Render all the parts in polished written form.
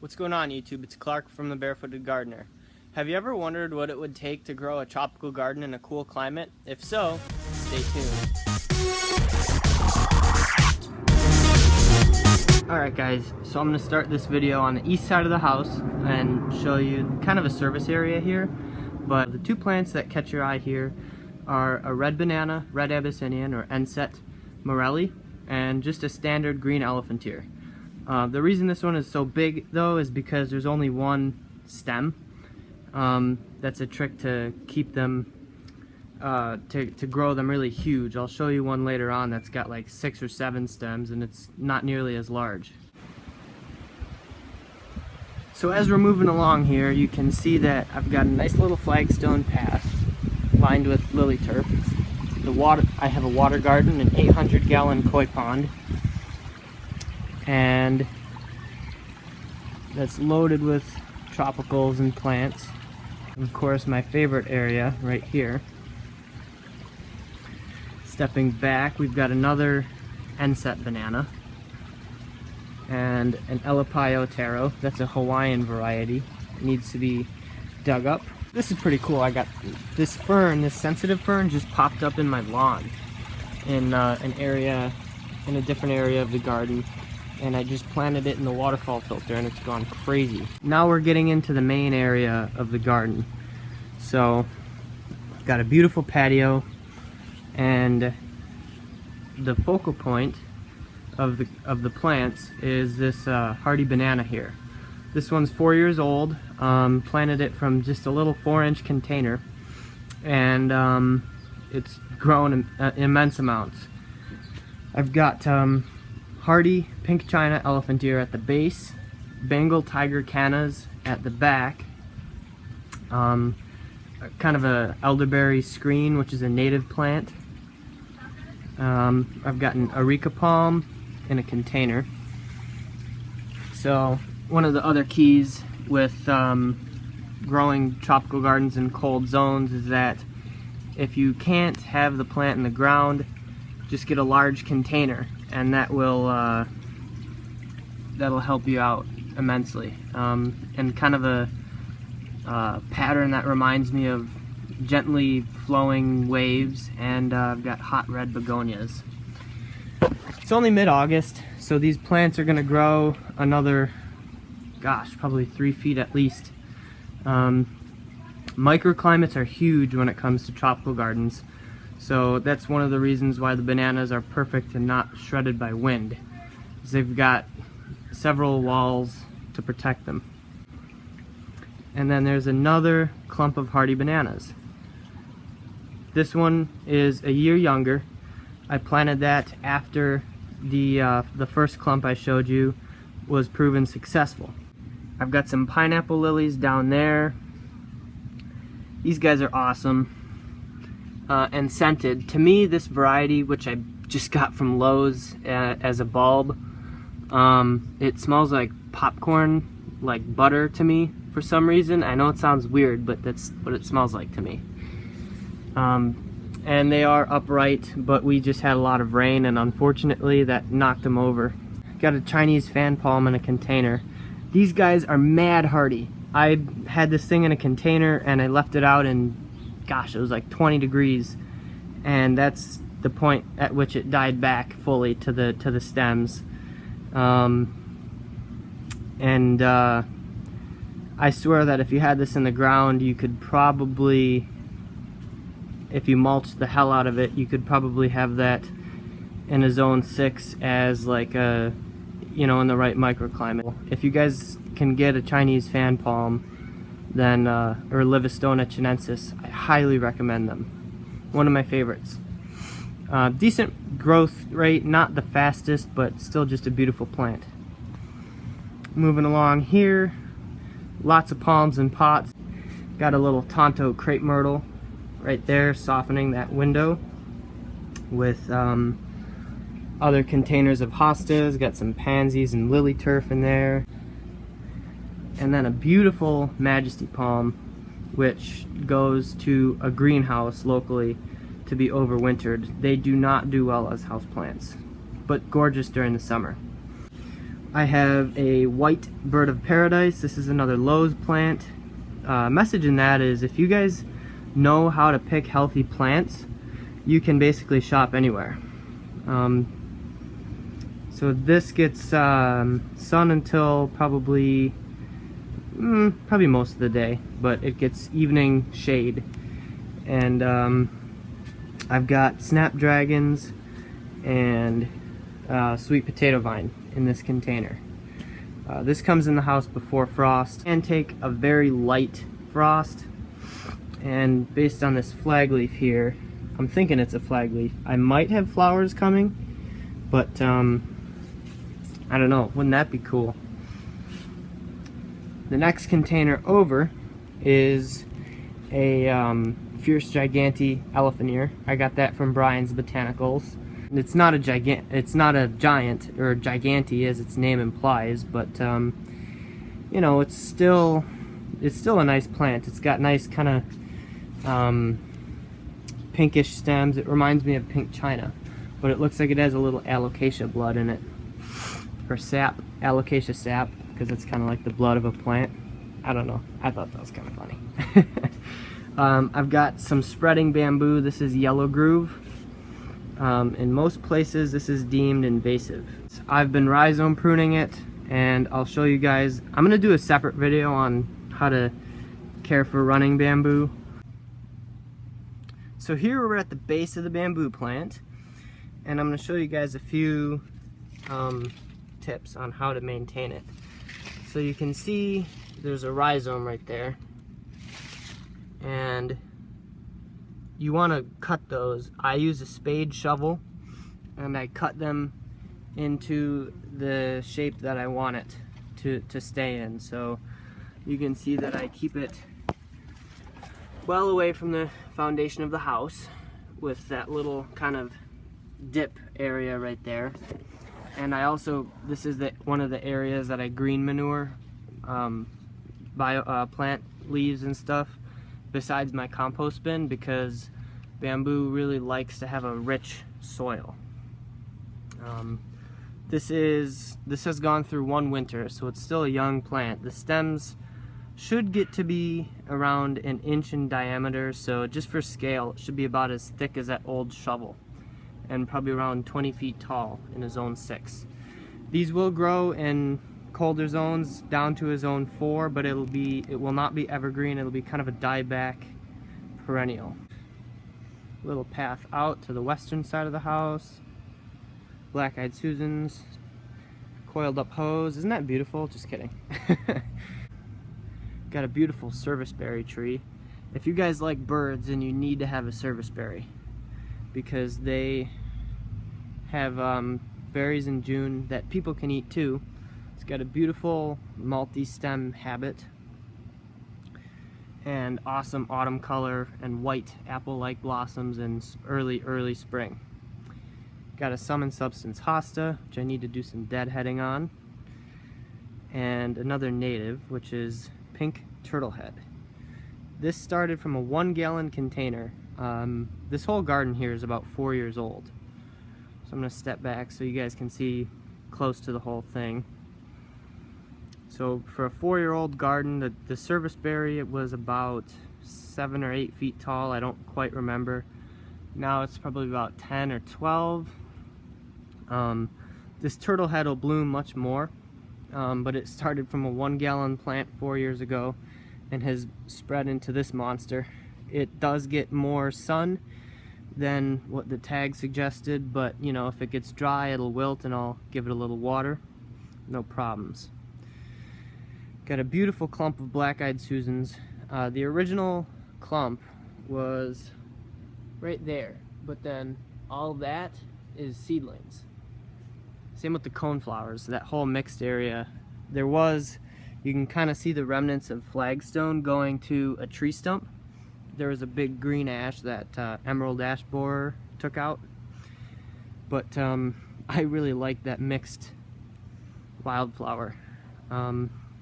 What's going on, YouTube? It's Clark from the Barefooted Gardener. Have you ever wondered what it would take to grow a tropical garden in a cool climate? If so, stay tuned. Alright guys, so I'm going to start this video on the east side of the house and show you kind of a service area here. But the two plants that catch your eye here are a red banana, red Abyssinian or Enset Morelli, and just a standard green elephantier. The reason this one is so big though is because there's only one stem. That's a trick to keep them, to grow them really huge. I'll show you one later on that's got like 6 or 7 stems and it's not nearly as large. So as we're moving along here, you can see that I've got a nice little flagstone path lined with lily turf. I have a water garden, an 800-gallon koi pond, and that's loaded with tropicals and plants. And of course, my favorite area right here. Stepping back, we've got another Enset banana and an Elapio taro. That's a Hawaiian variety. It needs to be dug up. This is pretty cool. I got this fern, this sensitive fern, just popped up in my lawn in a different area of the garden. And I just planted it in the waterfall filter and it's gone crazy. Now we're getting into the main area of the garden. So, got a beautiful patio, and the focal point of the plants is this hardy banana here. This one's 4 years old. Planted it from just a little 4-inch container, and it's grown in immense amounts. I've got hardy pink china elephantier at the base, Bengal tiger cannas at the back, kind of a elderberry screen, which is a native plant. I've got an areca palm in a container. So one of the other keys with growing tropical gardens in cold zones is that if you can't have the plant in the ground, just get a large container, and that will that'll help you out immensely. And kind of a pattern that reminds me of gently flowing waves, and I've got hot red begonias. It's only mid-August, so these plants are going to grow another, gosh, probably 3 feet at least. Microclimates are huge when it comes to tropical gardens. So that's one of the reasons why the bananas are perfect and not shredded by wind, is they've got several walls to protect them. And then there's another clump of hardy bananas. This one is a year younger. I planted that after the first clump I showed you was proven successful. I've got some pineapple lilies down there. These guys are awesome. And scented. To me, this variety, which I just got from Lowe's as a bulb, it smells like popcorn, like butter to me for some reason. I know it sounds weird, but that's what it smells like to me. And they are upright, but we just had a lot of rain, and unfortunately that knocked them over. Got a Chinese fan palm in a container. These guys are mad hardy. I had this thing in a container and I left it out in, gosh, it was like 20 degrees, and that's the point at which it died back fully to the stems. I swear that if you had this in the ground, you could probably, if you mulched the hell out of it, you could probably have that in a zone 6 as like a, you know, in the right microclimate. If you guys can get a Chinese fan palm, then or Livistona chinensis, I highly recommend them. One of my favorites. Decent growth rate, not the fastest, but still just a beautiful plant. Moving along here, lots of palms and pots. Got a little Tonto crepe myrtle right there, softening that window with other containers of hostas. Got some pansies and lily turf in there. And then a beautiful Majesty palm, which goes to a greenhouse locally to be overwintered. They do not do well as houseplants, but gorgeous during the summer. I have a white bird of paradise. This is another Lowe's plant. Message in that is, if you guys know how to pick healthy plants, you can basically shop anywhere. So this gets sun until probably most of the day, but it gets evening shade. And I've got snapdragons and sweet potato vine in this container. This comes in the house before frost, and take a very light frost. And based on this flag leaf here, I'm thinking it's a flag leaf. I might have flowers coming, but I don't know. Wouldn't that be cool? The next container over is a Fierce Giganti elephant ear. I got that from Brian's Botanicals. It's not a giant or giganti as its name implies, but you know, it's still a nice plant. It's got nice kind of pinkish stems. It reminds me of pink china, but it looks like it has a little alocasia blood in it, or sap, alocasia sap, because it's kind of like the blood of a plant. I don't know. I thought that was kind of funny. I've got some spreading bamboo. This is yellow groove. In most places this is deemed invasive. I've been rhizome pruning it, and I'll show you guys. I'm going to do a separate video on how to care for running bamboo. So here we're at the base of the bamboo plant, and I'm going to show you guys a few tips on how to maintain it. So you can see there's a rhizome right there, and you want to cut those. I use a spade shovel, and I cut them into the shape that I want it to stay in. So you can see that I keep it well away from the foundation of the house with that little kind of dip area right there. And I also, this is one of the areas that I green manure plant leaves and stuff besides my compost bin, because bamboo really likes to have a rich soil. This has gone through one winter, so it's still a young plant. The stems should get to be around 1 inch in diameter, so just for scale it should be about as thick as that old shovel, and probably around 20 feet tall in a zone 6. These will grow in colder zones down to a zone 4, but it will not be evergreen. It'll be kind of a dieback perennial. Little path out to the western side of the house. Black-eyed Susans, coiled up hose. Isn't that beautiful? Just kidding. Got a beautiful serviceberry tree. If you guys like birds, then you need to have a serviceberry, because they have berries in June that people can eat too. It's got a beautiful multi-stem habit and awesome autumn color and white apple-like blossoms in early spring. Got a Sum and Substance hosta, which I need to do some deadheading on, and another native, which is pink turtlehead. This started from a 1-gallon container. This whole garden here is about 4 years old. So I'm going to step back so you guys can see close to the whole thing. So for a 4-year-old garden, the serviceberry, it was about 7 or 8 feet tall. I don't quite remember. Now it's probably about 10 or 12. This turtlehead will bloom much more, but it started from a 1-gallon plant 4 years ago and has spread into this monster. It does get more sun than what the tag suggested, but you know, if it gets dry it'll wilt, and I'll give it a little water. No problems. Got a beautiful clump of black-eyed Susans. The original clump was right there, but then all that is seedlings. Same with the coneflowers. That whole mixed area, you can kind of see the remnants of flagstone going to a tree stump. There was a big green ash that emerald ash borer took out, but I really like that mixed wildflower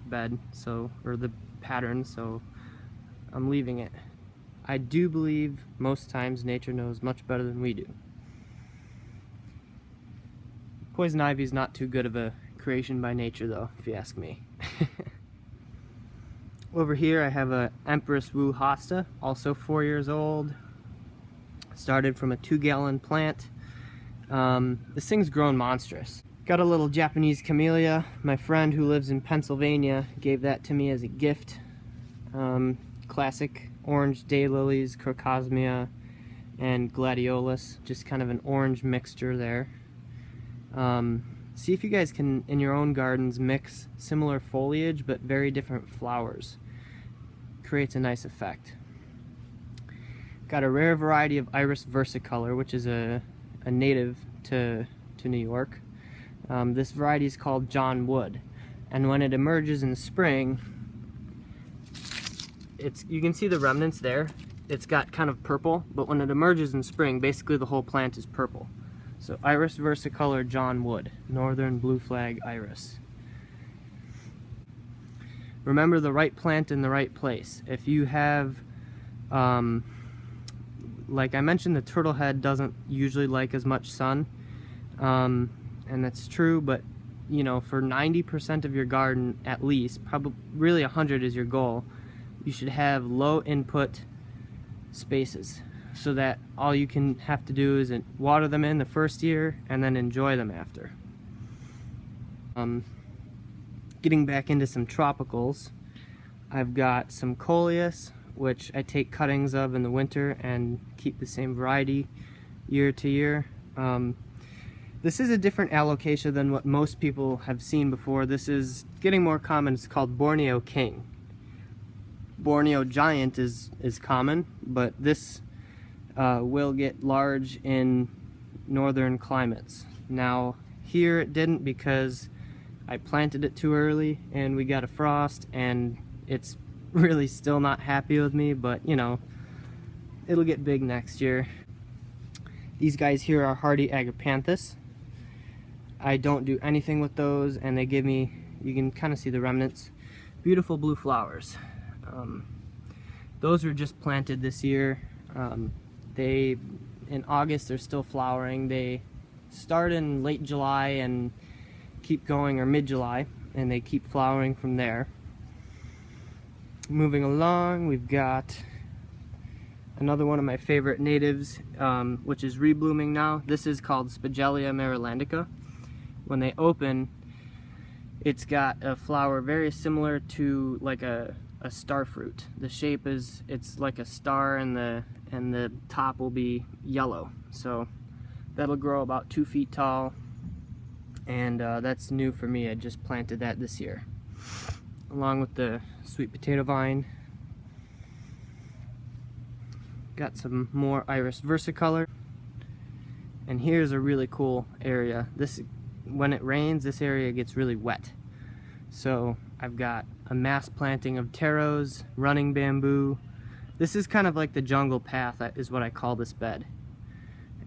bed, or the pattern, so I'm leaving it. I do believe most times nature knows much better than we do. Poison ivy is not too good of a creation by nature though, if you ask me. Over here I have a Empress Wu Hosta, also 4 years old. Started from a 2-gallon plant. This thing's grown monstrous. Got a little Japanese camellia. My friend who lives in Pennsylvania gave that to me as a gift. Classic orange daylilies, crocosmia, and gladiolus. Just kind of an orange mixture there. See if you guys can, in your own gardens, mix similar foliage but very different flowers. Creates a nice effect. Got a rare variety of Iris versicolor, which is a native to New York. This variety is called John Wood, and when it emerges in the spring, you can see the remnants there. It's got kind of purple, but when it emerges in spring, basically the whole plant is purple. So Iris versicolor John Wood, northern blue flag iris. Remember, the right plant in the right place. If you have, like I mentioned, the turtlehead doesn't usually like as much sun, and that's true, but you know, for 90% of your garden at least, probably really 100 is your goal, you should have low input spaces, so that all you can have to do is water them in the first year and then enjoy them after. Getting back into some tropicals, I've got some coleus, which I take cuttings of in the winter and keep the same variety year to year. This is a different alocasia than what most people have seen before. This is getting more common. It's called Borneo King. Borneo Giant is common, but this will get large in northern climates. Now here it didn't because I planted it too early and we got a frost, and it's really still not happy with me, but you know, it'll get big next year. These guys here are hardy agapanthus. I don't do anything with those, and they give me, you can kind of see the remnants, beautiful blue flowers. Those were just planted this year. In August they're still flowering. They start in late July and keep going, or mid-July, and they keep flowering from there. Moving along, we've got another one of my favorite natives, which is reblooming now. This is called Spagelia marylandica. When they open, it's got a flower very similar to like a star fruit. The shape is, it's like a star, and the top will be yellow. So that'll grow about 2 feet tall, and that's new for me. I just planted that this year, along with the sweet potato vine. Got some more Iris versicolor, and here's a really cool area. When it rains, this area gets really wet. So I've got a mass planting of taros, running bamboo. This is kind of like the jungle path, is what I call this bed.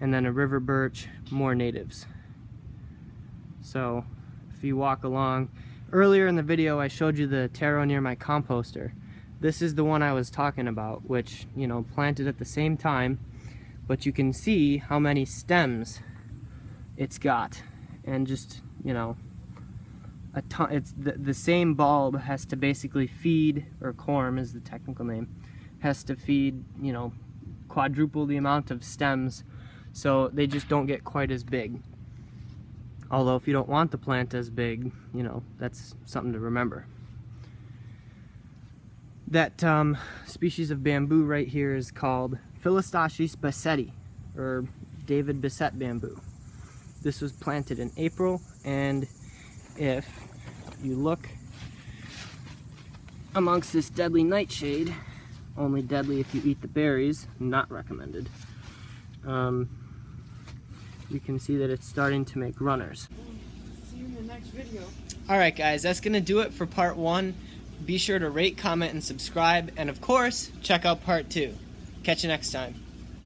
And then a river birch, more natives. So if you walk along, earlier in the video I showed you the taro near my composter. This is the one I was talking about, which, you know, planted at the same time, but you can see how many stems it's got. And just, you know, a ton. It's the same bulb has to basically feed, or corm is the technical name, has to feed, you know, quadruple the amount of stems, so they just don't get quite as big. Although if you don't want the plant as big, you know, that's something to remember. That species of bamboo right here is called Philostachys basseti, or David Bassett bamboo. This was planted in April, and if you look amongst this deadly nightshade, only deadly if you eat the berries, not recommended, you can see that it's starting to make runners. See you in the next video. Alright guys, that's going to do it for part 1. Be sure to rate, comment, and subscribe, and of course, check out part 2. Catch you next time.